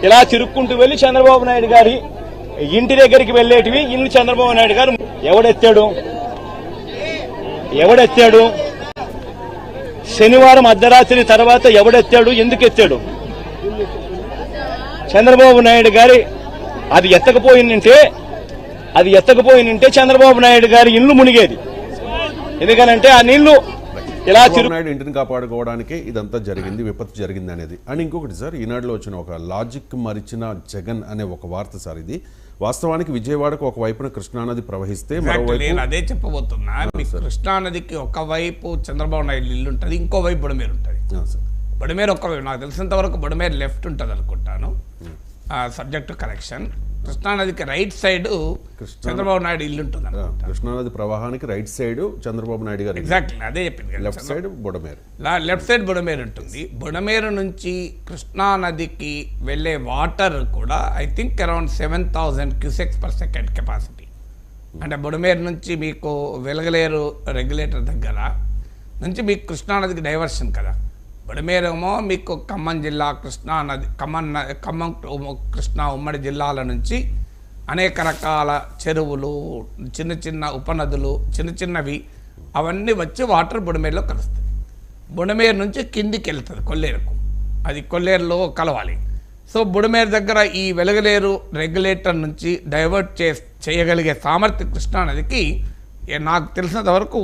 ఇలా తిరుక్కుంటూ వెళ్ళి చంద్రబాబు నాయుడు గారి ఇంటి దగ్గరికి వెళ్ళేటివి ఇల్లు చంద్రబాబు నాయుడు గారు ఎవడెత్తాడు శనివారం అర్ధరాత్రి తర్వాత ఎవడెత్తాడు, ఎందుకు ఎత్తాడు? చంద్రబాబు నాయుడు గారి అది ఎత్తకపోయినంటే చంద్రబాబు నాయుడు గారి ఇల్లు మునిగేది. ఎందుకనంటే ఆ నీళ్లు ఇలా నాయుడు ఇంటిని కాపాడుకోవడానికి ఇదంతా జరిగింది, విపత్తు జరిగింది అనేది. అండ్ ఇంకొకటి సార్, ఈనాడులో వచ్చిన ఒక లాజిక్ మరిచిన జగన్ అనే ఒక వార్త సార్. ఇది వాస్తవానికి విజయవాడకు ఒకవైపున కృష్ణానది ప్రవహిస్తే నేను అదే చెప్పబోతున్నా. కృష్ణానదికి ఒకవైపు చంద్రబాబు నాయుడు ఇల్లు ఉంటుంది, ఇంకోవైపు బుడమేరు ఉంటుంది. బుడమేరు ఒకవైపు, నాకు తెలిసినంత వరకు బుడమేరు లెఫ్ట్ ఉంటుంది అనుకుంటాను, సబ్జెక్ట్ కరెక్షన్. కృష్ణానదికి రైట్ సైడ్ చంద్రబాబు నాయుడు ఇల్లు ఉంటుంది. కృష్ణానది ప్రవాహానికి రైట్ సైడ్ చంద్రబాబు నాయుడు గారు, ఎగ్జాక్ట్లీ అదే చెప్పింది. Left side Budameru, left side Budameru ఉంటుంది. బుడమేరు నుంచి కృష్ణానదికి వెళ్ళే వాటర్ కూడా I think around 7,000 cusecs per second capacity. అంటే బుడమేరు నుంచి మీకు వెలగలేరు రెగ్యులేటర్ దగ్గర నుంచి మీకు కృష్ణానదికి డైవర్షన్ కదా. బుడమేరేమో మీకు ఖమ్మం జిల్లా కృష్ణానది, ఖమ్మం కృష్ణా ఉమ్మడి జిల్లాల నుంచి అనేక రకాల చెరువులు, చిన్న చిన్న ఉపనదులు, చిన్నవి అవన్నీ వచ్చి వాటర్ బుడమేరులో కలుస్తాయి. బుడమేరు నుంచి కిందికి వెళ్తుంది కొల్లేరుకు, అది కొల్లేరులో కలవాలి. సో బుడమేరు దగ్గర ఈ వెలగలేరు రెగ్యులేటర్ నుంచి డైవర్ట్ చేయగలిగే సామర్థ్యం కృష్ణానదికి నాకు తెలిసినంత వరకు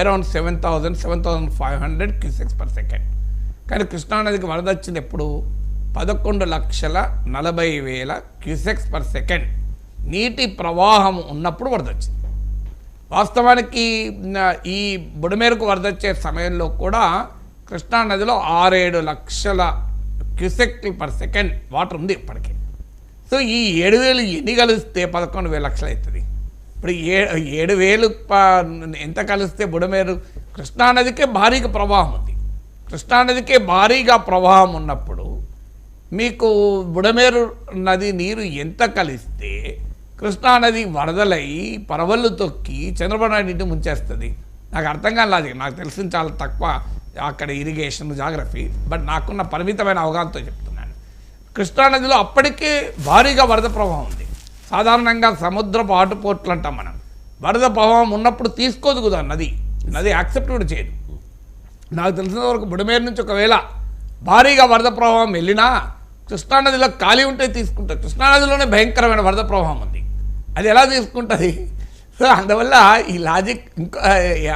అరౌండ్ 7,500 క్యూసెక్స్ పర్ సెకండ్. కానీ కృష్ణానదికి వరద వచ్చింది ఎప్పుడు? 11,40,000 క్యూసెక్స్ పర్ సెకండ్ నీటి ప్రవాహం ఉన్నప్పుడు వరద వచ్చింది. వాస్తవానికి ఈ బుడమేరుకు వరద వచ్చే సమయంలో కూడా కృష్ణానదిలో 6-7 లక్షల క్యూసెక్లు పర్ సెకండ్ వాటర్ ఉంది ఇప్పటికే. సో ఈ 7,000 ఎన్ని కలిస్తే 11,000 లక్షలు అవుతుంది. ఇప్పుడు 7,000 ఎంత కలిస్తే బుడమేరు, కృష్ణానదికే భారీగా ప్రవాహం ఉంది. కృష్ణానదికే భారీగా ప్రవాహం ఉన్నప్పుడు మీకు బుడమేరు నది నీరు ఎంత కలిస్తే కృష్ణానది వరదలై పరవళ్ళు తొక్కి చంద్రబాబు నాయుడు ఇంటి ముంచేస్తుంది? నాకు అర్థం కాని లాజిక్. నాకు తెలిసిన చాలా తక్కువ అక్కడ ఇరిగేషన్ జాగ్రఫీ, బట్ నాకున్న పరిమితమైన అవగాహనతో చెప్తున్నాను. కృష్ణానదిలో అప్పటికే భారీగా వరద ప్రవాహం ఉంది. సాధారణంగా సముద్రపు ఆటుపోట్లు అంటాం మనం. వరద ప్రవాహం ఉన్నప్పుడు తీసుకోదు కదా నది యాక్సెప్ట్ కూడా చేయదు. నాకు తెలిసిన వరకు బుడమేరు నుంచి ఒకవేళ భారీగా వరద ప్రవాహం వెళ్ళినా కృష్ణానదిలో ఖాళీ ఉంటే తీసుకుంటుంది. కృష్ణానదిలోనే భయంకరమైన వరద ప్రవాహం ఉంది, అది ఎలా తీసుకుంటుంది? సో అందువల్ల ఈ లాజిక్ ఇంకా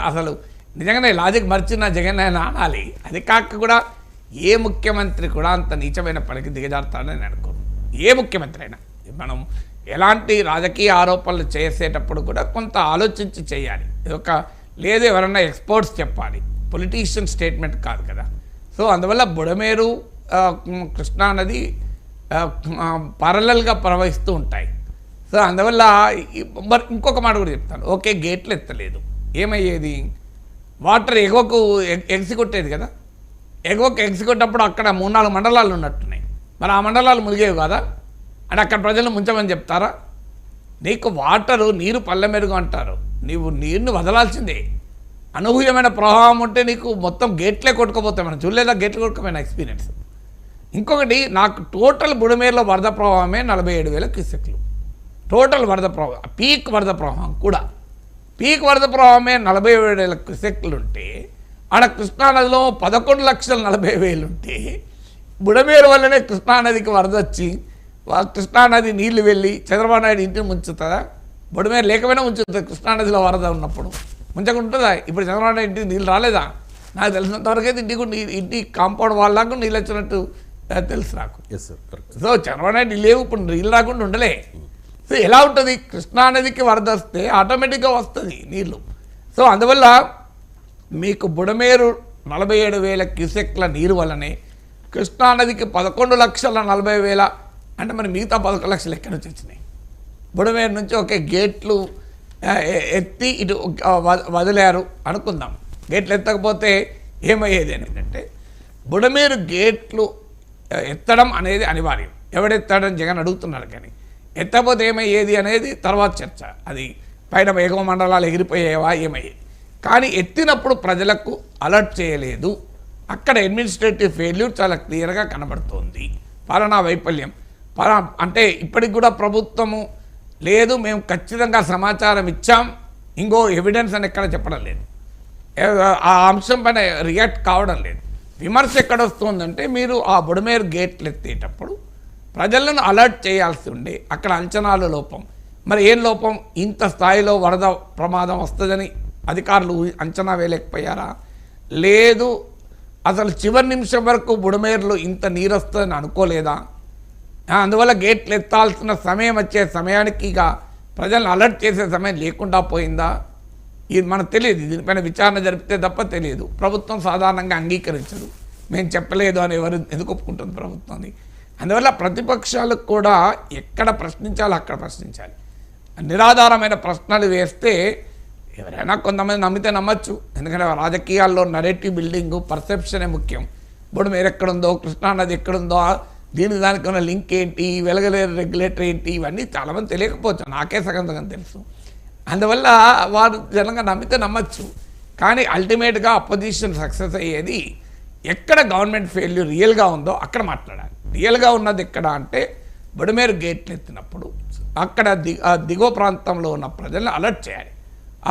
అసలు నిజంగానే లాజిక్ మర్చిన జగన్ అయినా అనాలి. అది కాక కూడా ఏ ముఖ్యమంత్రి కూడా అంత నీచమైన పనికి దిగజారుతాడని నేను అనుకోను. ఏ ముఖ్యమంత్రి అయినా మనం ఎలాంటి రాజకీయ ఆరోపణలు చేసేటప్పుడు కూడా కొంత ఆలోచించి చేయాలి. లేదు ఎవరన్నా ఎక్స్పర్ట్స్ చెప్పాలి, పొలిటీషియన్ స్టేట్మెంట్ కాదు కదా. సో అందువల్ల బుడమేరు కృష్ణానది పారలల్గా ప్రవహిస్తూ ఉంటాయి. సో అందువల్ల మరి ఇంకొక మాట కూడా చెప్తాను. ఓకే, గేట్లు ఎత్తలేదు, ఏమయ్యేది? వాటర్ ఎగువకు ఎగ్సి కొట్టేది కదా. ఎగువకు ఎగ్సి కొట్టినప్పుడు అక్కడ 3-4 మండలాలు ఉన్నట్టున్నాయి. మరి ఆ మండలాలు మునిగేవి కదా. అంటే అక్కడ ప్రజలు ముంచమని చెప్తారా? నీకు నీరు పల్లె మెరుగు అంటారు, నీవు నీరుని వదలాల్సిందే. అనూహ్యమైన ప్రవాహం ఉంటే నీకు మొత్తం గేట్లే కొట్టుకుపోతాయి. మనం చూడలేదా గేట్లు కొట్టుకుపోయిన ఎక్స్పీరియన్స్? ఇంకొకటి, నాకు టోటల్ బుడమేరులో వరద ప్రవాహమే 47,000 క్యూసెక్లు టోటల్ వరద ప్రవాహం. పీక్ వరద ప్రవాహం కూడా పీక్ వరద ప్రవాహమే 47,000 క్యూసెక్లు ఉంటే, ఆడ కృష్ణానదిలో 11,40,000 ఉంటే, బుడమేరు వల్లనే కృష్ణానదికి వరద వచ్చి కృష్ణానది నీళ్లు వెళ్ళి చంద్రబాబు నాయుడు ఇంటిని ముంచుతుందా? బుడమేరు లేకపోయినా ముంచుతుంది. కృష్ణానదిలో వరద ఉన్నప్పుడు ముంచకుంటుందా? ఇప్పుడు చంద్రబాబు నాయుడు ఇంటికి నీళ్ళు రాలేదా? నాకు తెలిసినంతవరకు అయితే ఇంటి కాంపౌండ్ వాళ్ళకు నీళ్ళు వచ్చినట్టు తెలుసు నాకు. సో చంద్రబాబు నాయుడు లేవు, ఇప్పుడు నీళ్ళు రాకుండా ఉండలే. సో ఎలా ఉంటుంది? కృష్ణానదికి వరద వస్తే ఆటోమేటిక్గా వస్తుంది నీళ్ళు. సో అందువల్ల మీకు బుడమేరు 47,000 క్యూసెక్ల నీరు వల్లనే కృష్ణానదికి 11,40,000 అంటే మరి మిగతా 11 లక్షలు ఎక్కడి నుంచి వచ్చినాయి? బుడమేరు నుంచి ఒకే గేట్లు ఎత్తి ఇటు వదిలేరు అనుకుందాం. గేట్లు ఎత్తకపోతే ఏమయ్యేది ఏంటంటే, బుడమేరు గేట్లు ఎత్తడం అనేది అనివార్యం. ఎవడెత్తాడని జగన్ అడుగుతున్నారు, కానీ ఎత్తకపోతే ఏమయ్యేది అనేది తర్వాత చర్చ. అది పైన ఎగువ మండలాలు ఎగిరిపోయేవా ఏమయ్యేది? కానీ ఎత్తినప్పుడు ప్రజలకు అలర్ట్ చేయలేదు. అక్కడ అడ్మినిస్ట్రేటివ్ ఫెయిల్యూర్ చాలా క్లియర్గా కనబడుతోంది, పాలనా వైఫల్యం. అంటే ఇప్పటికి కూడా ప్రభుత్వము లేదు మేము ఖచ్చితంగా సమాచారం ఇచ్చాం, ఇంకో ఎవిడెన్స్ అని ఎక్కడ చెప్పడం లేదు, ఆ అంశం పైన రియాక్ట్ కావడం లేదు. విమర్శ ఎక్కడ వస్తుందంటే మీరు ఆ బుడమేరు గేట్లు ఎత్తేటప్పుడు ప్రజలను అలర్ట్ చేయాల్సి ఉండే అక్కడ అంచనాల లోపం. మరి ఏం లోపం? ఇంత స్థాయిలో వరద ప్రమాదం వస్తుందని అధికారులు అంచనా వేయలేకపోయారా? లేదు అసలు చివరి నిమిషం వరకు బుడమేరులో ఇంత నీరు వస్తుందని అనుకోలేదా? అందువల్ల గేట్లు ఎత్తాల్సిన సమయం వచ్చే సమయానికి ఇక ప్రజలను అలర్ట్ చేసే సమయం లేకుండా పోయిందా? ఇది మనకు తెలియదు. దీనిపైన విచారణ జరిపితే తప్ప తెలియదు. ప్రభుత్వం సాధారణంగా అంగీకరించదు. మేము చెప్పలేదు అని ఎవరు ఎందుకు ఒప్పుకుంటుంది ప్రభుత్వాన్ని? అందువల్ల ప్రతిపక్షాలకు కూడా ఎక్కడ ప్రశ్నించాలో అక్కడ ప్రశ్నించాలి. నిరాధారమైన ప్రశ్నలు వేస్తే ఎవరైనా కొంతమంది నమ్మితే నమ్మచ్చు. ఎందుకంటే రాజకీయాల్లో నరేటివ్ బిల్డింగ్ పర్సెప్షనే ముఖ్యం. ఇప్పుడు మీరు ఎక్కడుందో, కృష్ణానది ఎక్కడుందో, దీనికి దానికి ఉన్న లింక్ ఏంటి, వెలగలేరు రెగ్యులేటర్ ఏంటి, ఇవన్నీ చాలామంది తెలియకపోవచ్చు. నాకే సగం తెలుసు. అందువల్ల వారు జనంగా నమ్మితే నమ్మచ్చు. కానీ అల్టిమేట్గా అపోజిషన్ సక్సెస్ అయ్యేది ఎక్కడ గవర్నమెంట్ ఫెయిల్యూర్ రియల్గా ఉందో అక్కడ మాట్లాడాలి. రియల్గా ఉన్నది ఎక్కడ అంటే బుడమేరు గేట్లు ఎత్తినప్పుడు అక్కడ దిగువ ప్రాంతంలో ఉన్న ప్రజలను అలర్ట్ చేయాలి.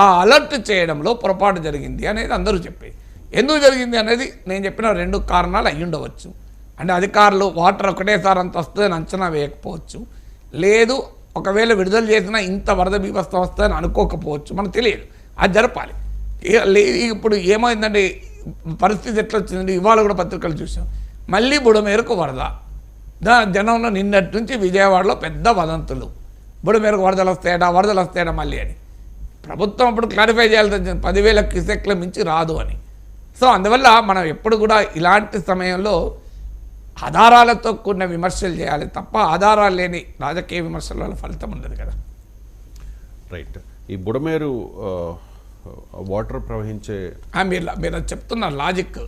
ఆ అలర్ట్ చేయడంలో పొరపాటు జరిగింది అనేది అందరూ చెప్పేది. ఎందుకు జరిగింది అనేది నేను చెప్పిన 2 కారణాలు అయ్యి ఉండవచ్చు. అంటే అధికారులు వాటర్ ఒకటేసారి అంత వస్తుందని అంచనా వేయకపోవచ్చు, లేదు ఒకవేళ విడుదల చేసినా ఇంత వరద బీభత్సం వస్తుందని అనుకోకపోవచ్చు, మనకు తెలియదు. అది జరపాలి. ఇప్పుడు ఏమైందంటే పరిస్థితి ఎట్లా వచ్చిందంటే ఇవాళ కూడా పత్రికలు చూసాం, మళ్ళీ బుడమేరుకు వరద. జనంలో నిన్నటి నుంచి విజయవాడలో పెద్ద వదంతులు, బుడమేరుకు వరదలు వస్తాయట మళ్ళీ అని. ప్రభుత్వం అప్పుడు క్లారిఫై చేయాల్సి వచ్చింది 10,000 క్యూసెక్ల మించి రాదు అని. సో అందువల్ల మనం ఎప్పుడు కూడా ఇలాంటి సమయంలో ఆధారాలతో కూడిన విమర్శలు చేయాలి తప్ప ఆధారాలు లేని రాజకీయ విమర్శల వల్ల ఫలితం ఉండదు కదా. రైట్. ఈ బుడమేరు వాటర్ ప్రవహించే మీరు చెప్తున్న లాజిక్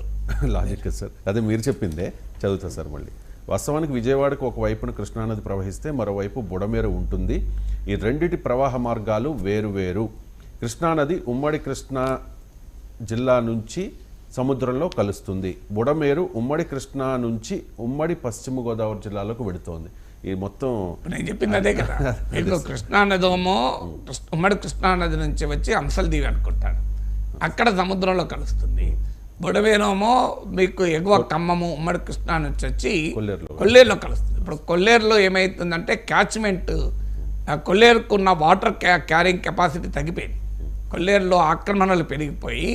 సార్, అదే మీరు చెప్పిందే చదువుతా సార్ మళ్ళీ. వాస్తవానికి విజయవాడకు ఒకవైపున కృష్ణానది ప్రవహిస్తే మరోవైపు బుడమేరు ఉంటుంది. ఈ రెండిటి ప్రవాహ మార్గాలు వేరువేరు. కృష్ణానది ఉమ్మడి కృష్ణా జిల్లా నుంచి సముద్రంలో కలుస్తుంది. బుడమేరు ఉమ్మడి కృష్ణా నుంచి ఉమ్మడి పశ్చిమ గోదావరి జిల్లాలకు వెడుతోంది. ఈ మొత్తం నేను చెప్పింది అదే కదా. మీకు కృష్ణానదేమో ఉమ్మడి కృష్ణానది నుంచి వచ్చి అంశల్దీవి అనుకుంటాను, అక్కడ సముద్రంలో కలుస్తుంది. బుడమేరేమో మీకు ఎగువ ఖమ్మము ఉమ్మడి కృష్ణా నుంచి వచ్చి కొల్లేరులో కలుస్తుంది. ఇప్పుడు కొల్లేరులో ఏమవుతుందంటే క్యాచ్మెంట్, కొల్లేరుకున్న వాటర్ క్యారింగ్ కెపాసిటీ తగ్గిపోయింది. కొల్లేరులో ఆక్రమణలు పెరిగిపోయి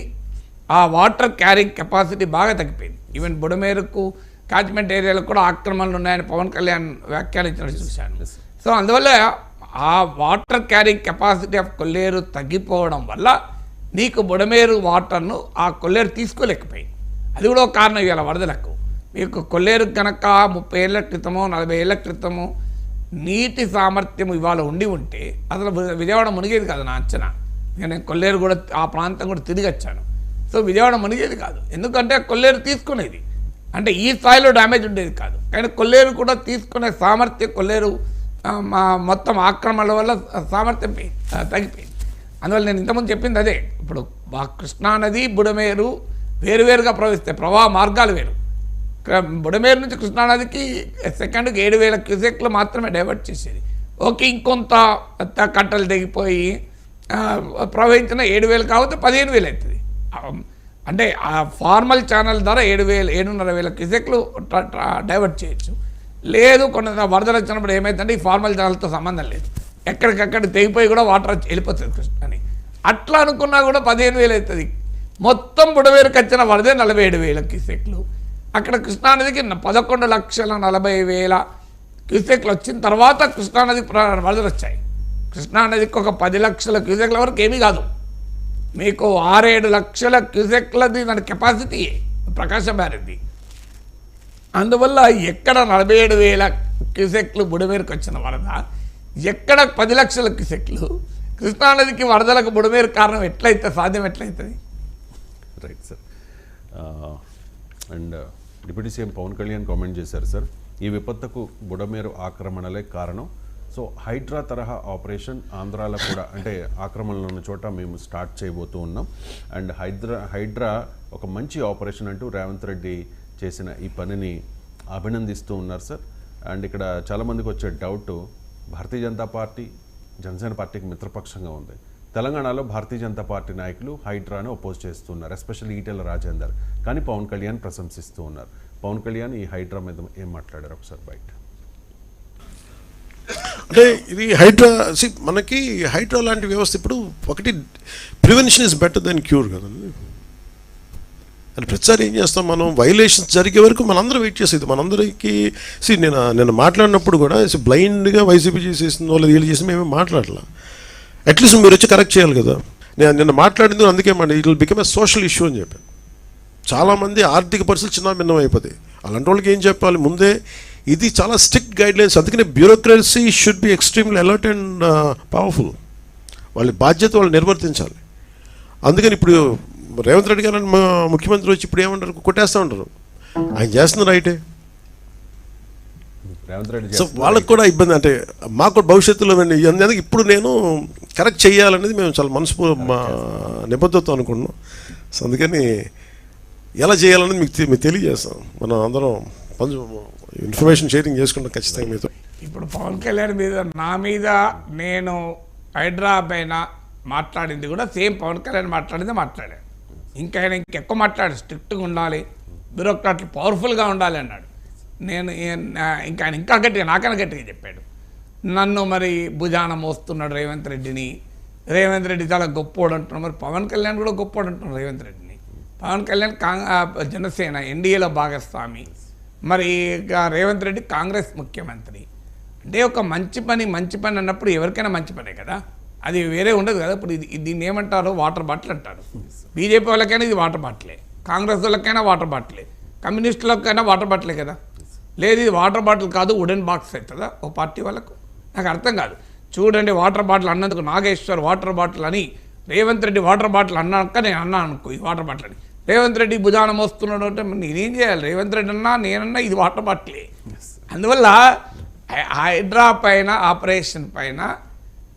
ఆ వాటర్ క్యారింగ్ కెపాసిటీ బాగా తగ్గిపోయింది. ఈవెన్ బుడమేరుకు క్యాచ్మెంట్ ఏరియాలో కూడా ఆక్రమణలు ఉన్నాయని పవన్ కళ్యాణ్ వ్యాఖ్యానించినట్టు చూశాను. సో అందువల్ల ఆ వాటర్ క్యారింగ్ కెపాసిటీ ఆఫ్ కొల్లేరు తగ్గిపోవడం వల్ల నీకు బుడమేరు వాటర్ను ఆ కొల్లేరు తీసుకోలేకపోయింది. అది కూడా ఒక కారణం ఇవాళ వరదలకు. మీకు కొల్లేరు కనుక 30 ఏళ్ల క్రితమో 40 ఏళ్ల క్రితమో నీటి సామర్థ్యం ఇవాళ ఉంటే అసలు విజయవాడ మునిగేది కాదు నా అంచనా. నేను కొల్లేరు కూడా ఆ ప్రాంతం కూడా తిరిగి వచ్చాను. సో విజయవాడ మునిగేది కాదు, ఎందుకంటే కొల్లేరు తీసుకునేది అంటే ఈ స్థాయిలో డ్యామేజ్ ఉండేది కాదు. కానీ కొల్లేరు కూడా తీసుకునే సామర్థ్యం కొల్లేరు మొత్తం ఆక్రమణల వల్ల సామర్థ్యం తగ్గిపోయింది. అందువల్ల నేను ఇంతకుముందు చెప్పింది అదే. ఇప్పుడు కృష్ణానది బుడమేరు వేరువేరుగా ప్రవహిస్తాయి, ప్రవాహ మార్గాలు వేరు. బుడమేరు నుంచి కృష్ణానదికి సెకండ్కి 7,000 క్యూసెక్లు మాత్రమే డైవర్ట్ చేసేది. ఓకే, ఇంకొంత కట్టలు తెగిపోయి ప్రవహించిన 7,000 కాకపోతే 15,000 అవుతుంది. అంటే ఆ ఫార్మల్ ఛానల్ ద్వారా 7,500 క్యూసెక్లు డైవర్ట్ చేయొచ్చు. లేదు కొన్ని వరదలు వచ్చినప్పుడు ఏమైతుందంటే ఈ ఫార్మల్ ఛానల్తో సంబంధం లేదు, ఎక్కడికక్కడ తెగిపోయి కూడా వాటర్ వెళ్ళిపోతుంది కృష్ణని. అట్లా అనుకున్నా కూడా 15,000 అవుతుంది. మొత్తం బుడమేరుకి వచ్చిన వరదే 47,000 క్యూసెక్లు. అక్కడ కృష్ణానదికి 11,40,000 క్యూసెక్లు వచ్చిన తర్వాత కృష్ణానది వరదలు వచ్చాయి. కృష్ణానదికి ఒక 10 లక్షల క్యూసెక్ల వరకు ఏమీ కాదు, మీకు 6-7 లక్షల క్యూసెక్లది దాని కెపాసిటీ ప్రకాశం బ్యారేజ్ది. అందువల్ల ఎక్కడ 47,000 క్యూసెక్లు బుడమేరుకు వచ్చిన వరద, ఎక్కడ 10 లక్షల క్యూసెక్లు కృష్ణానదికి వరదలకు బుడమేరు కారణం ఎట్లయితే సాధ్యం ఎట్లయితుంది? Right sir. And deputy CM Pawan Kalyan comment చేశారు సార్, ఈ విపత్తుకు బుడమేరు ఆక్రమణలే కారణం. సో హైడ్రా తరహా ఆపరేషన్ ఆంధ్రాలో కూడా అంటే ఆక్రమణలు ఉన్న చోట మేము స్టార్ట్ చేయబోతూ ఉన్నాం. అండ్ హైడ్రా ఒక మంచి ఆపరేషన్ అంటూ రేవంత్ రెడ్డి చేసిన ఈ పనిని అభినందిస్తూ ఉన్నారు సార్. అండ్ ఇక్కడ చాలామందికి వచ్చే డౌట్, భారతీయ జనతా పార్టీ జనసేన పార్టీకి మిత్రపక్షంగా ఉంది. తెలంగాణలో భారతీయ జనతా పార్టీ నాయకులు హైడ్రాను అపోజ్ చేస్తున్నారు, ఎస్పెషల్లీ ఈటెల రాజేందర్. కానీ పవన్ కళ్యాణ్ ప్రశంసిస్తూ ఉన్నారు. పవన్ కళ్యాణ్ ఈ హైడ్రా మీద ఏం మాట్లాడారు ఒకసారి బయట? అంటే ఇది హైడ్రా, మనకి హైడ్రా లాంటి వ్యవస్థ ఇప్పుడు ఒకటి prevention is better than cure కదండి. అని ప్రతిసారి ఏం చేస్తాం మనం, వైలేషన్స్ జరిగే వరకు మనందరం వెయిట్ చేసేది. మనందరికీ నేను మాట్లాడినప్పుడు కూడా బ్లైండ్గా వైసీపీ చేసేసింది వాళ్ళు వీళ్ళు చేసి మేమే మాట్లాడలా. అట్లీస్ట్ మీరు వచ్చి కరెక్ట్ చేయాలి కదా. నిన్న మాట్లాడింది అందుకే it will become a social issue అని చెప్పాను. చాలామంది ఆర్థిక పరిస్థితులు చిన్న భిన్నం అయిపోతాయి. అలాంటి వాళ్ళకి ఏం చెప్పాలి ముందే, ఇది చాలా స్ట్రిక్ట్ గైడ్లైన్స్. అందుకనే bureaucracy should be extremely alert and powerful. వాళ్ళ బాధ్యత వాళ్ళు నిర్వర్తించాలి. అందుకని ఇప్పుడు రేవంత్ రెడ్డి గారు ముఖ్యమంత్రి వచ్చి ఇప్పుడు ఏమంటారు, కొట్టేస్తూ ఉంటారు. ఆయన చేస్తున్నారు రైటే. సో వాళ్ళకు కూడా ఇబ్బంది, అంటే మాకు కూడా భవిష్యత్తులో అందుకే ఇప్పుడు నేను కరెక్ట్ చేయాలనేది మేము చాలా నిబద్ధత అనుకున్నాం. సో అందుకని ఎలా చేయాలనేది మీకు తెలియజేస్తాం. మనం అందరం ఇన్ఫర్మేషన్ షేరింగ్ చేసుకుంటాం ఖచ్చితంగా మీతో. ఇప్పుడు పవన్ కళ్యాణ్ మీద నా మీద నేను హైడ్రా పైన మాట్లాడింది కూడా సేమ్ పవన్ కళ్యాణ్ మాట్లాడాడు. ఇంకా ఆయన ఇంకెక్కువ మాట్లాడు, స్ట్రిక్ట్గా ఉండాలి, బ్యూరోక్రాట్లు పవర్ఫుల్గా ఉండాలి అన్నాడు. నేను ఇంకా ఆయన ఇంకా గట్టిగా నాకన్నా గట్టిగా చెప్పాడు. నన్ను మరి భుజాన మోస్తున్నాడు రేవంత్ రెడ్డిని. రేవంత్ రెడ్డి చాలా గొప్పోడు అంటున్నాడు. మరి పవన్ కళ్యాణ్ కూడా గొప్పోడు అంటున్నాడు రేవంత్ రెడ్డిని. పవన్ కళ్యాణ్ జనసేన ఎన్డీఏలో భాగస్వామి, మరి రేవంత్ రెడ్డి కాంగ్రెస్ ముఖ్యమంత్రి. అంటే ఒక మంచి పని అన్నప్పుడు ఎవరికైనా మంచి పనే కదా, అది వేరే ఉండదు కదా. ఇప్పుడు దీన్ని ఏమంటారు, వాటర్ బాటిల్ అంటారు. బీజేపీ వాళ్ళకైనా ఇది వాటర్ బాటిలే, కాంగ్రెస్ వాళ్ళకైనా వాటర్ బాటిలే, కమ్యూనిస్టులకైనా వాటర్ బాటిలే కదా. లేదు ఇది వాటర్ బాటిల్ కాదు వుడెన్ బాక్స్ అవుతుందా ఓ పార్టీ వాళ్ళకు? నాకు అర్థం కాదు. చూడండి, వాటర్ బాటిల్ అన్నందుకు నాగేశ్వర్ వాటర్ బాటిల్ అని, రేవంత్ రెడ్డి వాటర్ బాటిల్ అన్నాక నేను అన్నాను అనుకో ఈ వాటర్ బాటిల్ అని. రేవంత్ రెడ్డి భుజాన మోస్తున్నాడు అంటే నేనేం చేయాలి? రేవంత్ రెడ్డి అన్నా నేనన్నా ఇది వాటర్ బాటిలే. అందువల్ల హైడ్రా పైన ఆపరేషన్ పైన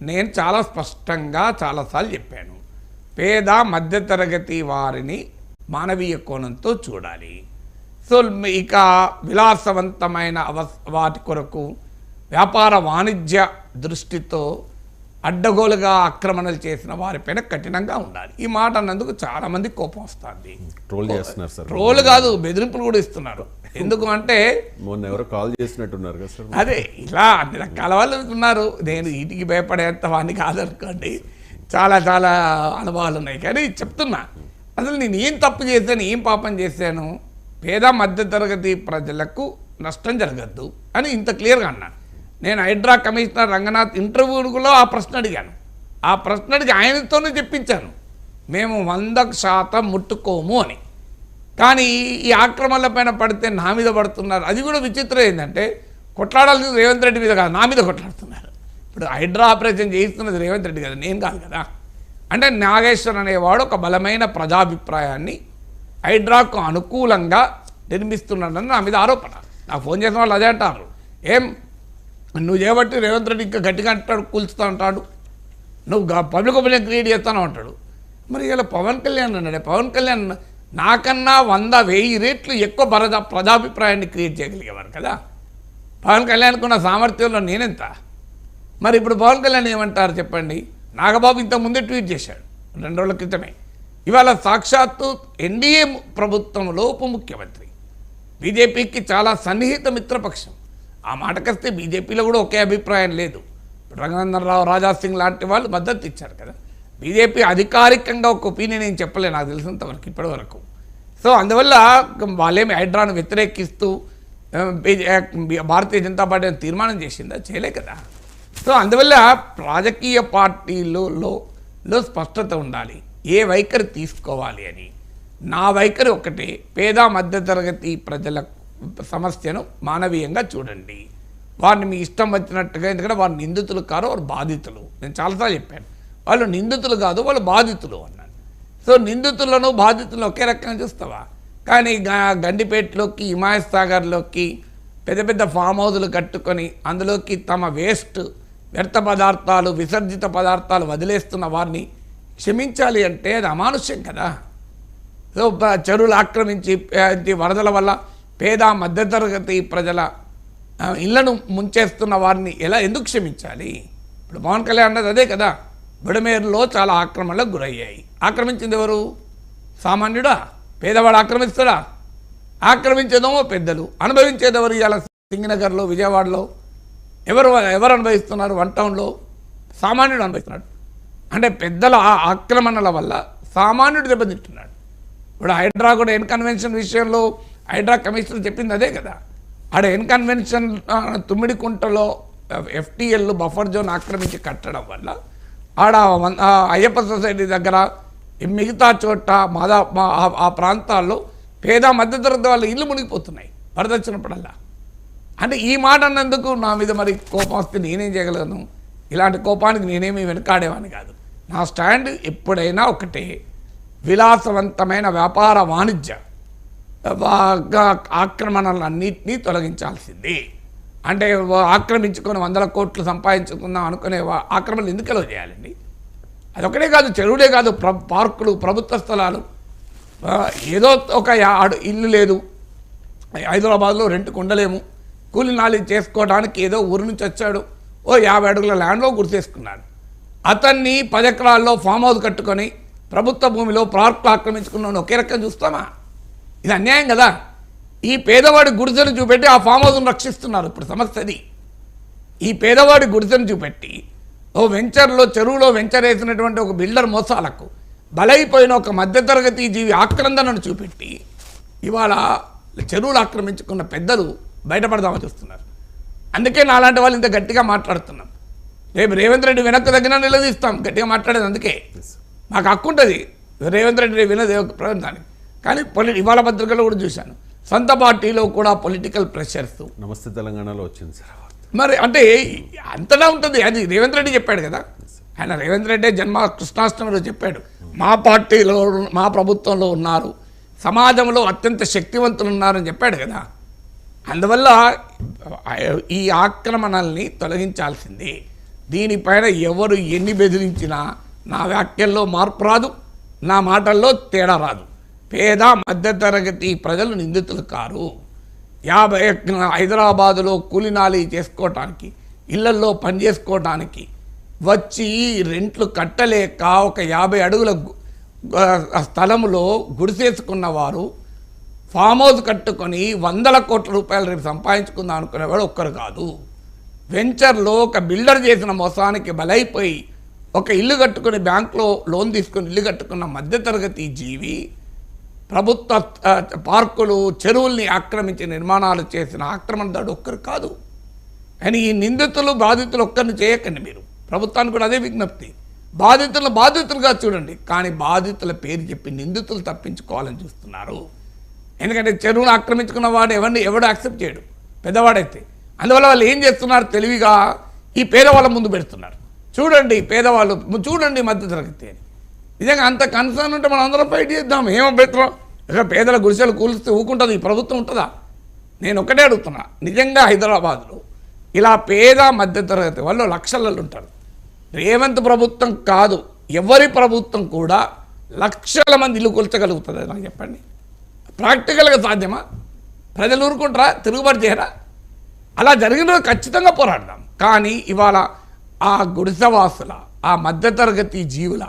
నేను చాలా స్పష్టంగా చాలాసార్లు చెప్పాను. పేద మధ్యతరగతి వారిని మానవీయ కోణంతో చూడాలి. సో ఇక విలాసవంతమైన వాటి కొరకు వ్యాపార వాణిజ్య దృష్టితో అడ్డగోలుగా ఆక్రమణలు చేసిన వారిపైన కఠినంగా ఉండాలి. ఈ మాట అన్నందుకు చాలామంది కోపం వస్తుంది. ట్రోల్ కాదు, బెదిరింపులు కూడా ఇస్తున్నారు. ఎందుకు అంటే మొన్న ఎవరో కాల్ చేసినట్టున్నారు కదా సార్. అదే ఇలా అన్ని రకాల వాళ్ళు ఉన్నారు. నేను వీటికి భయపడేంత వాడిని కాదనుకోండి, చాలా చాలా అనుభవాలు ఉన్నాయి. కానీ చెప్తున్నా, అసలు నేను ఏం తప్పు చేశాను, ఏం పాపం చేశాను, పేద మధ్యతరగతి ప్రజలకు నష్టం జరగద్దు అని ఇంత క్లియర్గా అన్నాను. నేను హైడ్రా కమిషనర్ రంగనాథ్ ఇంటర్వ్యూలో ఆ ప్రశ్న అడిగాను. ఆ ప్రశ్న అడిగి ఆయనతోనే చెప్పించాను, మేము 100% ముట్టుకోము అని. కానీ ఈ ఆక్రమణల పైన పడితే నా మీద పడుతున్నారు. అది కూడా విచిత్రం ఏంటంటే, కొట్లాడాల్సింది రేవంత్ రెడ్డి మీద కాదు, నా మీద కొట్లాడుతున్నారు. ఇప్పుడు హైడ్రా ఆపరేషన్ చేయిస్తున్నది రేవంత్ రెడ్డి కదా, నేను కాదు కదా. అంటే నాగేశ్వర్ అనేవాడు ఒక బలమైన ప్రజాభిప్రాయాన్ని హైడ్రాకు అనుకూలంగా నిర్మిస్తున్నాడని నా మీద ఆరోపణ. నాకు ఫోన్ చేసిన వాళ్ళు అదే అంటారు, ఏం నువ్వు చేయబట్టి రేవంత్ రెడ్డి ఇంకా గట్టిగా అంటాడు, కూల్చుతా అంటాడు, నువ్వు పబ్లిక్ ఒపీనియన్ క్రియేట్ చేస్తాను అంటాడు. మరి ఇలా పవన్ కళ్యాణ్ అన్నాడే, పవన్ కళ్యాణ్ నాకన్నా 100,000 రెట్లు ఎక్కువ ప్రజాభిప్రాయాన్ని క్రియేట్ చేయగలిగేవారు కదా. పవన్ కళ్యాణ్కు ఉన్న సామర్థ్యంలో నేనెంత? మరి ఇప్పుడు పవన్ కళ్యాణ్ ఏమంటారు చెప్పండి? నాగబాబు ఇంతకుముందే ట్వీట్ చేశాడు 2 రోజుల క్రితమే, ఇవాళ సాక్షాత్తు ఎన్డీఏ ప్రభుత్వంలో ఉప ముఖ్యమంత్రి, బీజేపీకి చాలా సన్నిహిత మిత్రపక్షం. ఆ మాటకొస్తే బీజేపీలో కూడా ఒకే అభిప్రాయం లేదు. రంగనాథన్ రావు, రాజాసింగ్ లాంటి వాళ్ళు మద్దతు ఇచ్చారు కదా. బీజేపీ అధికారికంగా ఒక ఒపీనియన్ ఏం చెప్పలేదు నాకు తెలిసినంతవరకు ఇప్పటి వరకు. సో అందువల్ల వాళ్ళేమి హైడ్రాను వ్యతిరేకిస్తూ భారతీయ జనతా పార్టీ తీర్మానం చేసిందా? చేయలే కదా. సో అందువల్ల రాజకీయ పార్టీలలో స్పష్టత ఉండాలి, ఏ వైఖరి తీసుకోవాలి అని. నా వైఖరి ఒకటే, పేద మధ్యతరగతి ప్రజల సమస్యను మానవీయంగా చూడండి. వారిని మీ ఇష్టం వచ్చినట్టుగా, ఎందుకంటే వారు నిందితులు కారు, వారు బాధితులు. నేను చాలాసార్లు చెప్పాను, వాళ్ళు నిందితులు కాదు, వాళ్ళు బాధితులు అన్నాను. సో నిందితులను బాధితులను ఒకే రకంగా చూస్తావా? కానీ గండిపేటలోకి, హిమాయత్ సాగర్లోకి పెద్ద పెద్ద ఫామ్ హౌజులు కట్టుకొని అందులోకి తమ వ్యర్థ పదార్థాలు, విసర్జిత పదార్థాలు వదిలేస్తున్న వారిని క్షమించాలి అంటే అది అమానుష్యం కదా. సో చెరువులు ఆక్రమించి వరదల వల్ల పేద మధ్యతరగతి ప్రజల ఇళ్లను ముంచేస్తున్న వారిని ఎందుకు క్షమించాలి? ఇప్పుడు పవన్ కళ్యాణ్ అన్నది అదే కదా, బుడమేరులో చాలా ఆక్రమణలకు గురయ్యాయి. ఆక్రమించింది ఎవరు? సామాన్యుడా? పేదవాడు ఆక్రమిస్తాడా? ఆక్రమించేదేమో పెద్దలు, అనుభవించేదెవరు? ఇవాళ సింగనగర్లో, విజయవాడలో ఎవరు అనుభవిస్తున్నారు? 1 టౌన్లో సామాన్యుడు అనుభవిస్తున్నాడు. అంటే పెద్దల ఆక్రమణల వల్ల సామాన్యుడు దెబ్బతింటున్నాడు. ఇప్పుడు హైడ్రా కూడా కన్వెన్షన్ విషయంలో హైడ్రా కమిషనర్ చెప్పింది అదే కదా. ఆడ కన్వెన్షన్ తుమ్మిడికుంటలో FTL బఫర్ జోన్ ఆక్రమించి కట్టడం వల్ల ఆడ అయ్యప్ప సొసైటీ దగ్గర మిగతా చోట ఆ ప్రాంతాల్లో పేద మధ్యతరగతి వాళ్ళ ఇల్లు మునిగిపోతున్నాయి వరద వచ్చినప్పుడల్లా. అంటే ఈ మాట అన్నందుకు నా మీద మరి కోపం వస్తే నేనేం చేయగలను? ఇలాంటి కోపానికి నేనేమి వెనకాడేవాని కాదు. నా స్టాండ్ ఎప్పుడైనా ఒకటే, విలాసవంతమైన వ్యాపార వాణిజ్య ఆక్రమణలన్నింటినీ తొలగించాల్సింది. అంటే ఆక్రమించుకొని 100 కోట్లు సంపాదించుకుందాం అనుకునే ఆక్రమణలు ఎందుకు ఎలా చేయాలండి? అదొకటే కాదు, చెరువులే కాదు, పార్కులు, ప్రభుత్వ స్థలాలు. ఏదో ఒక ఇల్లు లేదు, హైదరాబాద్లో రెంట్కు ఉండలేము, కూలి నాలి చేసుకోవడానికి ఏదో ఊరు నుంచి వచ్చాడు, 50 అడుగుల ల్యాండ్లో గుర్తేసుకున్నాడు. అతన్ని 10 ఎకరాల్లో ఫామ్ హౌస్ కట్టుకొని ప్రభుత్వ భూమిలో పార్కులు ఆక్రమించుకున్నాను ఒకే రకం చూస్తామా? ఇది అన్యాయం కదా. ఈ పేదవాడి గుడిసెను చూపెట్టి ఆ ఫామ్ హౌస్ను రక్షిస్తున్నారు. ఇప్పుడు సమస్య అది. ఈ పేదవాడి గుడిసెను చూపెట్టి వెంచర్లో, చెరువులో వెంచర్ వేసినటువంటి ఒక బిల్డర్ మోసాలకు బలైపోయిన ఒక మధ్యతరగతి జీవి ఆక్రందనను చూపెట్టి ఇవాళ చెరువులు ఆక్రమించుకున్న పెద్దలు బయటపడదామని చూస్తున్నారు. అందుకే నాలాంటి వాళ్ళు ఇంత గట్టిగా మాట్లాడుతున్నాం. రేపు రేవంత్ రెడ్డి వెనక్కి తగ్గినా నిలదీస్తాం, గట్టిగా మాట్లాడేది. అందుకే మాకు హక్కు ఉంటుంది రేవంత్ రెడ్డి వినది ప్రభుత్వానికి. కానీ ఇవాళ పత్రికలో కూడా చూశాను, సొంత పార్టీలో కూడా పొలిటికల్ ప్రెషర్స్. నమస్తే తెలంగాణలో వచ్చింది సార్. మరి అంటే అంతలా ఉంటుంది. అది రేవంత్ రెడ్డి చెప్పాడు కదా. ఆయన రేవంత్ రెడ్డి కృష్ణాష్టమిలో చెప్పాడు, మా పార్టీలో, మా ప్రభుత్వంలో ఉన్నారు, సమాజంలో అత్యంత శక్తివంతులు ఉన్నారని చెప్పాడు కదా. అందువల్ల ఈ ఆక్రమణల్ని తొలగించాల్సింది. దీనిపైన ఎవరు ఎన్ని బెదిరించినా నా వ్యాఖ్యల్లో మార్పు రాదు, నా మాటల్లో తేడా రాదు. పేద మధ్యతరగతి ప్రజలు నిందితులు కారు. 50 హైదరాబాదులో కూలినాలి చేసుకోవటానికి, ఇళ్లల్లో పనిచేసుకోవటానికి వచ్చి రెంట్లు కట్టలేక ఒక 50 అడుగుల స్థలంలో గుడిసేసుకున్న వారు ఫామ్ హౌస్ కట్టుకొని 100 కోట్ల రూపాయలు రేపు సంపాదించుకుందాం అనుకునేవాడు ఒక్కరు కాదు. వెంచర్లో ఒక బిల్డర్ చేసిన మోసానికి బలైపోయి ఒక ఇల్లు కట్టుకుని బ్యాంకులో లోన్ తీసుకుని ఇల్లు కట్టుకున్న మధ్యతరగతి జీవి ప్రభుత్వ పార్కులు, చెరువుల్ని ఆక్రమించి నిర్మాణాలు చేసిన ఆక్రమణదాడు ఒక్కరు కాదు. కానీ ఈ నిందితులు, బాధితులు ఒక్కరిని చేయకండి మీరు. ప్రభుత్వానికి కూడా అదే విజ్ఞప్తి. బాధితులను బాధితులుగా చూడండి, కానీ బాధితుల పేరు చెప్పి నిందితులు తప్పించుకోవాలని చూస్తున్నారు. ఎందుకంటే చెరువును ఆక్రమించుకున్న వాడు ఎవడు యాక్సెప్ట్ చేయడు, పెద్దవాడైతే. అందువల్ల వాళ్ళు ఏం చేస్తున్నారు? తెలివిగా ఈ పేదవాళ్ళ ముందు పెడుతున్నారు. చూడండి పేదవాళ్ళు, చూడండి మధ్యతరగతి అని. నిజంగా అంత కన్సర్న్ ఉంటే మనం అందరం ఫైట్ చేద్దాం. ఏమో బెటర్. ఇక పేదల గుడిసెలు కూలిస్తే ఊకుంటుంది ఈ ప్రభుత్వం ఉంటుందా? నేను ఒకటే అడుగుతున్నా, నిజంగా హైదరాబాద్లో ఇలా పేద మధ్యతరగతి వాళ్ళు లక్షలలో ఉంటారు. రేవంత్ ప్రభుత్వం కాదు, ఎవరి ప్రభుత్వం కూడా లక్షల మంది ఇల్లు కూల్చగలుగుతుంది. నాకు చెప్పండి, ప్రాక్టికల్గా సాధ్యమా? ప్రజలు ఊరుకుంటారా? తిరుగుబాటు చేయరా? అలా జరిగిన ఖచ్చితంగా పోరాడదాం. కానీ ఇవాళ ఆ గుడిసెవాసుల, ఆ మధ్యతరగతి జీవుల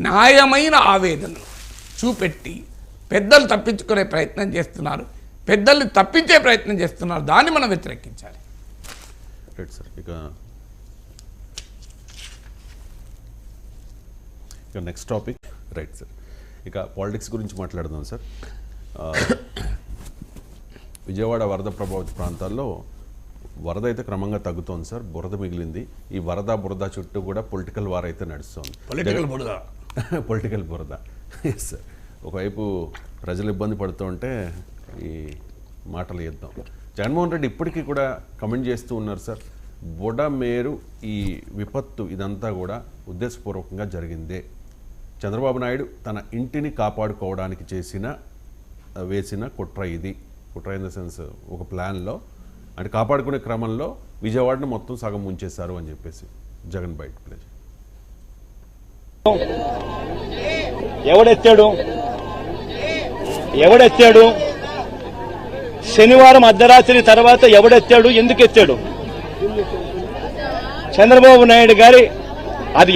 న్యాయమైన ఆవేదనలు చూపెట్టి పెద్దలు తప్పించుకునే ప్రయత్నం చేస్తున్నారు, పెద్దల్ని తప్పించే ప్రయత్నం చేస్తున్నారు. దాన్ని మనం వ్యతిరేకించాలి. Right sir. ఇక నెక్స్ట్ టాపిక్. రైట్ సార్, ఇక పాలిటిక్స్ గురించి మాట్లాడదాం సార్. విజయవాడ వరద ప్రభావిత ప్రాంతాల్లో వరద అయితే క్రమంగా తగ్గుతోంది సార్, బురద మిగిలింది. ఈ బురద చుట్టూ కూడా పొలిటికల్ వార్ అయితే నడుస్తుంది. పొలిటికల్ బురద. Yes sir. ఒకవైపు ప్రజలు ఇబ్బంది పడుతూ ఉంటే ఈ మాటలు యుద్ధం. జగన్మోహన్ రెడ్డి ఇప్పటికీ కూడా కమెంట్ చేస్తూ ఉన్నారు సార్, బుడమేరు ఈ విపత్తు ఇదంతా కూడా ఉద్దేశపూర్వకంగా జరిగిందే. చంద్రబాబు నాయుడు తన ఇంటిని కాపాడుకోవడానికి వేసిన కుట్ర ఇది. కుట్ర ఇన్ ద సెన్స్ ఒక ప్లాన్లో, అంటే కాపాడుకునే క్రమంలో విజయవాడను మొత్తం సగం ముంచేశారు అని చెప్పేసి జగన్ బయట ప్లేస్. ఎవడెత్తాడు? శనివారం అర్ధరాత్రి తర్వాత ఎవడెత్తాడు, ఎందుకు ఎత్తాడు? చంద్రబాబు నాయుడు గారి అది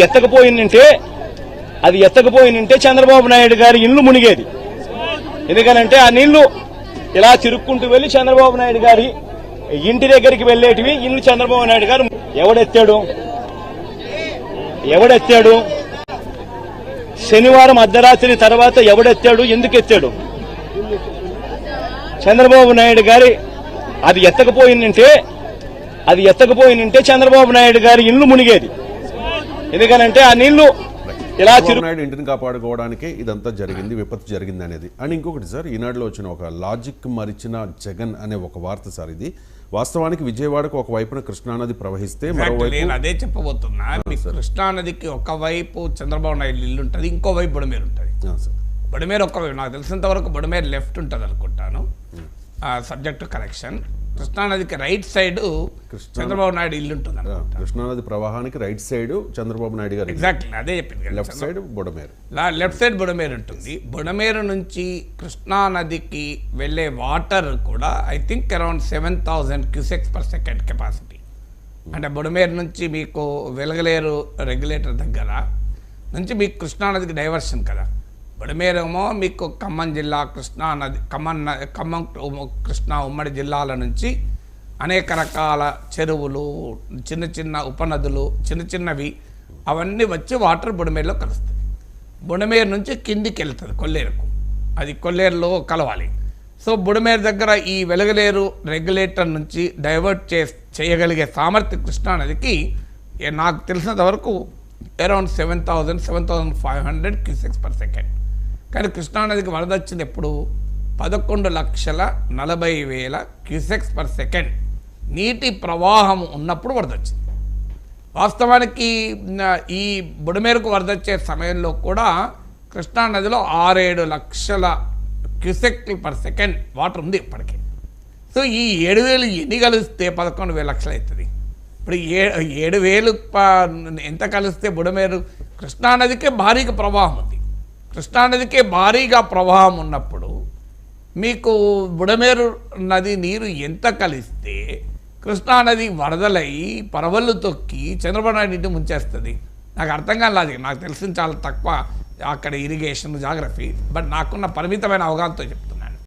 ఎత్తకపోయిందంటే చంద్రబాబు నాయుడు గారి ఇల్లు మునిగేది. ఎందుకనంటే ఆ నీళ్లు ఇలా తిరుక్కుంటూ వెళ్ళి చంద్రబాబు నాయుడు గారి ఇంటి దగ్గరికి వెళ్ళేటివి. ఇల్లు చంద్రబాబు నాయుడు గారు ఎవడెత్తాడు? శనివారం అర్ధరాత్రి తర్వాత ఎవడెత్తాడు, ఎందుకు ఎత్తాడు? చంద్రబాబు నాయుడు గారి అది ఎత్తకపోయిందంటే చంద్రబాబు నాయుడు గారి ఇల్లు మునిగేది. ఎందుకనంటే ఆ నీళ్లు ఇలా నాయుడు ఇంటిని కాపాడుకోవడానికే ఇదంతా జరిగింది, విపత్తు జరిగింది అనేది. అండ్ ఇంకొకటి సార్, ఈనాడులో వచ్చిన ఒక లాజిక్ మరిచిన జగన్ అనే ఒక వార్త సార్. ఇది వాస్తవానికి విజయవాడకు ఒకవైపున కృష్ణానది ప్రవహిస్తే మరోవైపు, నేను అదే చెప్పబోతున్నా. కృష్ణానదికి ఒకవైపు చంద్రబాబు నాయుడు ఇల్లు ఉంటుంది, ఇంకోవైపు బుడమేరు ఉంటుంది. బుడమేరు ఒకవైపు, నాకు తెలిసినంత వరకు బుడమేరు లెఫ్ట్ ఉంటుంది అనుకుంటాను, సబ్జెక్ట్ కరెక్షన్. కృష్ణానదికి రైట్ సైడ్ చంద్రబాబు నాయుడు ఇల్లు ఉంటుంది. కృష్ణానది ప్రవాహానికి రైట్ సైడ్ చంద్రబాబు నాయుడు గారు, ఎగ్జాక్ట్లీ అదే చెప్పింది. Left side Budameru, left side Budameru ఉంటుంది. బుడమేరు నుంచి కృష్ణానదికి వెళ్ళే వాటర్ కూడా I think around 7,000 cusecs per second capacity. అంటే బుడమేరు నుంచి మీకు వెలగలేరు రెగ్యులేటర్ దగ్గర నుంచి మీకు కృష్ణానదికి డైవర్షన్ కదా. బుడమేరేమో మీకు ఖమ్మం జిల్లా కృష్ణానది, ఖమ్మం కృష్ణా ఉమ్మడి జిల్లాల నుంచి అనేక రకాల చెరువులు, చిన్న చిన్న ఉపనదులు, చిన్నవి అవన్నీ వచ్చి వాటర్ బుడమేరులో కలుస్తాయి. బుడమేరు నుంచి కిందికి వెళ్తుంది కొల్లేరుకు, అది కొల్లేరులో కలవాలి. సో బుడమేరు దగ్గర ఈ వెలగలేరు రెగ్యులేటర్ నుంచి డైవర్ట్ చేయగలిగే సామర్థ్యం కృష్ణానదికి నాకు తెలిసినంత వరకు అరౌండ్ 7,500 క్యూసెక్స్ పర్ సెకండ్. కానీ కృష్ణానదికి వరద వచ్చింది ఎప్పుడు? 11,40,000 క్యూసెక్స్ పర్ సెకండ్ నీటి ప్రవాహం ఉన్నప్పుడు వరద వచ్చింది. వాస్తవానికి ఈ బుడమేరుకు వరద వచ్చే సమయంలో కూడా కృష్ణానదిలో 6-7 లక్షల క్యూసెక్లు పర్ సెకండ్ వాటర్ ఉంది ఇప్పటికీ. సో ఈ 7,000 ఎన్ని కలిస్తే 11,000 లక్షలు అవుతుంది. ఇప్పుడు 7,000 ఎంత కలిస్తే బుడమేరు, కృష్ణానదికే భారీగా ప్రవాహం ఉంది. కృష్ణానదికే భారీగా ప్రవాహం ఉన్నప్పుడు మీకు బుడమేరు నది నీరు ఎంత కలిస్తే కృష్ణానది వరదలై పరవళ్ళు తొక్కి చంద్రబాబు నాయుడు ఇంటి ముంచేస్తుంది? నాకు అర్థం కాని లాజిక్. నాకు తెలిసిన చాలా తక్కువ అక్కడ ఇరిగేషన్ జాగ్రఫీ, బట్ నాకున్న పరిమితమైన అవగాహనతో చెప్తాను.